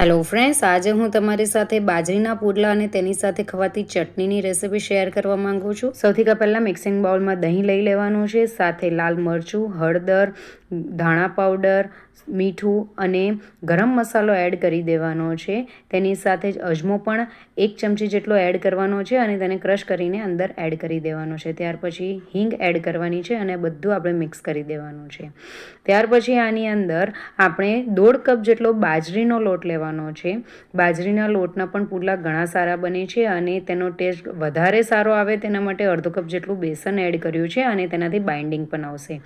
Hello friends, આજે હું તમારી સાથે બાજરીના પુડલા અને તેની સાથે ખવાતી ચટણીની રેસીપી શેર કરવા માંગુ છું। સૌથી પહેલાં મિક્સિંગ બાઉલમાં દહીં લઈ લેવાનું છે, સાથે લાલ મરચું, હળદર, ધાણા પાવડર, મીઠું અને ગરમ મસાલો એડ કરી દેવાનો છે। તેની સાથે જ અજમો પણ 1 ચમચી જેટલો એડ કરવાનો છે અને તેને ક્રશ કરીને અંદર એડ કરી દેવાનો છે। ત્યાર પછી હિંગ એડ કરવાની છે અને બધું આપણે મિક્સ કરી દેવાનું છે। ત્યાર પછી આની અંદર આપણે 1.5 કપ જેટલો બાજરીનો લોટ લેવાનો છે। બાજરીના લોટના પણ પુડલા ઘણા સારા બને છે અને તેનો ટેસ્ટ વધારે સારો આવે તેના માટે અડધો કપ જેટલું બેસન એડ કર્યું છે અને તેનાથી બાઇન્ડિંગ પણ આવશે।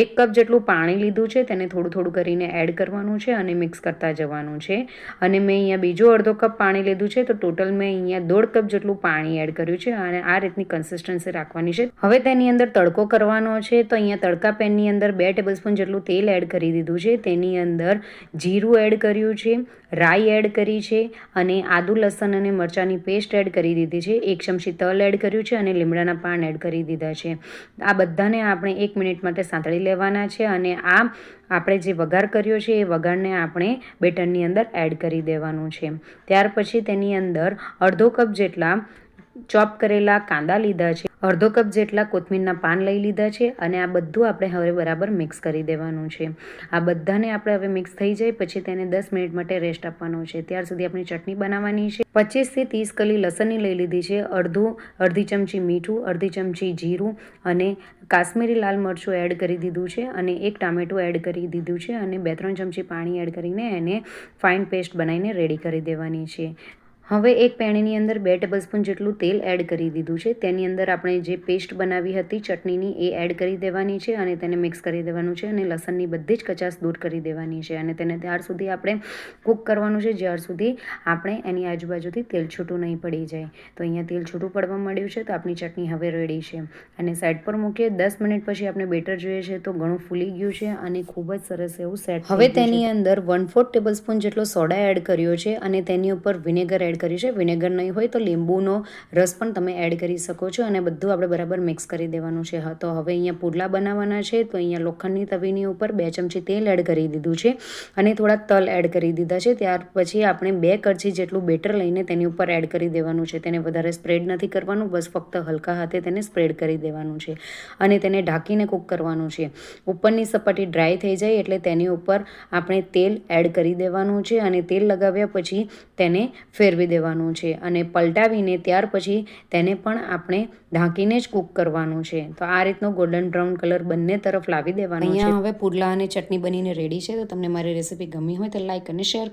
1 કપ જેટલું પાણી લીધું છે, તેને થોડું થોડું કરીને એડ કરવાનું છે અને મિક્સ કરતા જવાનું છે। અને મેં અહીંયા બીજો અડધો કપ પાણી લીધું છે, તો ટોટલ મેં અહીંયા 1.5 કપ જેટલું પાણી એડ કર્યું છે અને આ રીતની કન્સિસ્ટન્સી રાખવાની છે। હવે તેની અંદર તડકો કરવાનો છે, તો અહીંયા તડકા પેનની અંદર 2 ટેબલસ્પૂન જેટલું તેલ એડ કરી દીધું છે। તેની અંદર જીરું એડ કર્યું છે, રાઈ એડ કરી છે અને આદુ લસણ અને મરચાંની પેસ્ટ એડ કરી દીધી છે। 1 ચમચી તલ એડ કર્યું છે અને લીમડાના પાન એડ કરી દીધા છે। આ બધાને આપણે 1 મિનિટ માટે સાંતળી લેવાના છે અને આ આપણે જે વઘાર કર્યો છે એ વઘારને આપણે બેટરની અંદર એડ કરી દેવાનું છે। ત્યાર પછી તેની અંદર અડધો કપ જેટલા ચોપ કરેલા કાંદા લીધા છે, અડધો કપ જેટલા કોથમીરના પાન લઈ લીધા છે અને આ બધું આપણે હવે બરાબર મિક્સ કરી દેવાનું છે। આ બધાને આપણે હવે મિક્સ થઈ જાય પછી તેને 10 મિનિટ માટે રેસ્ટ આપવાનો છે। ત્યાર સુધી આપણી ચટણી બનાવવાની છે। 25 થી 30 કલી લસણની લઈ લીધી છે, અડધી ચમચી મીઠું, અડધી ચમચી જીરું અને કાશ્મીરી લાલ મરચું એડ કરી દીધું છે અને 1 ટામેટું એડ કરી દીધું છે અને 2-3 ચમચી પાણી એડ કરીને એને ફાઇન પેસ્ટ બનાવીને રેડી કરી દેવાની છે। હવે એક પેણીની અંદર 2 ટેબલસ્પૂન જેટલું તેલ એડ કરી દીધું છે। તેની અંદર આપણે જે પેસ્ટ બનાવી હતી ચટણીની એ એડ કરી દેવાની છે અને તેને મિક્સ કરી દેવાનું છે અને લસણની બધી જ કચાશ દૂર કરી દેવાની છે અને તેને ત્યાર સુધી આપણે કૂક કરવાનું છે જ્યાર સુધી આપણે એની આજુબાજુથી તેલ છૂટું નહીં પડી જાય। તો અહીંયા તેલ છૂટું પડવા માંડ્યું છે, તો આપણી ચટણી હવે રેડી છે અને સાઈડ પર મૂકીએ। 10 મિનિટ પછી આપણે બેટર જોઈએ છે તો ઘણું ફૂલી ગયું છે અને ખૂબ જ સરસ એવું સેટ। હવે તેની અંદર 1/4 ટેબલસ્પૂન જેટલો સોડા એડ કર્યો છે અને તેની ઉપર વિનેગર એડ કરી છે। વિનેગર નહીં હોય તો લીંબુનો રસ પણ તમે એડ કરી શકો છો અને બધું આપણે બરાબર મિક્સ કરી દેવાનું છે। તો હવે અહીંયા પુડલા બનાવવાના છે, તો અહીંયા લોખંડની તવીની ઉપર 2 ચમચી તેલ એડ કરી દીધું છે અને થોડા તલ એડ કરી દીધા છે। ત્યાર પછી આપણે 2 કરછી જેટલું બેટર લઈને તેની ઉપર એડ કરી દેવાનું છે। તેને વધારે સ્પ્રેડ નથી કરવાનું, બસ ફક્ત હલકા હાથે તેને સ્પ્રેડ કરી દેવાનું છે અને તેને ઢાંકીને કૂક કરવાનું છે। ઉપરની સપાટી ડ્રાય થઈ જાય એટલે તેની ઉપર આપણે તેલ એડ કરી દેવાનું છે અને તેલ લગાવ્યા પછી તેને ફેરવી દેવાનું છે અને પલટાવીને ત્યાર પછી તેને પણ આપણે ઢાંકીને જ કૂક કરવાનું છે। તો આ રીતનો ગોલ્ડન બ્રાઉન કલર બંને તરફ લાવી દેવાનો છે। અહીંયા હવે પુડલા અને ચટણી બનીને રેડી છે। તો તમને મારી રેસીપી ગમી હોય તો લાઈક અને શેર